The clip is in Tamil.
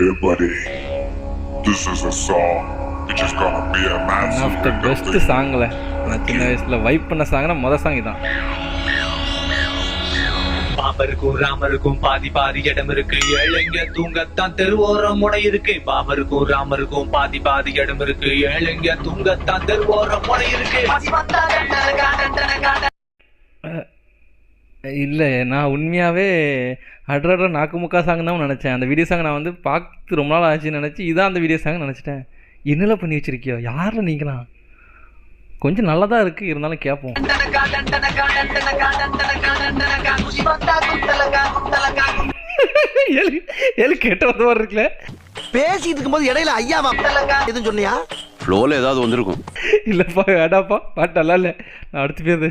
Hey buddy, this is a song which is gonna be a massive of the best சாங்கில் நான் சின்ன வயசில் வைப் பண்ண சாங்னா மொதல் சாங் தான். பாபருக்கும் ராமருக்கும் பாதி பாதி இடம் இருக்கு, ஏழைங்க தூங்கத்தான் தெருவோரம் முனை இருக்கு. பாபருக்கும் ராமருக்கும் பாதி பாதி இடம் இருக்கு, ஏழைங்க தூங்கத்தான் தெருவோரம் முனை இருக்கு. இல்லை, நான் உண்மையாகவே அட்ரா நாக்குமுக்கா சாங் தான் நினச்சேன். அந்த வீடியோ சாங் நான் வந்து பார்த்து ரொம்ப நாள் ஆச்சுன்னு நினச்சி இதான் அந்த வீடியோ சாங் நினச்சிட்டேன். என்னெல்லாம் பண்ணி வச்சுருக்கியோ, யாரில் நீங்களாம்? கொஞ்சம் நல்லா தான் இருக்குது, இருந்தாலும் கேட்போம். ஏழு கேட்ட வந்த மாதிரி இருக்குல்ல. பேசிட்டு இருக்கும்போது இடையில ஐயாவா எதுவும் சொன்னியா? ஃப்ளோவில் ஏதாவது வந்திருக்கும். இல்லைப்பா வேடாப்பா, பாட்டு நல்லா இல்லை. நான் அடுத்து பேர்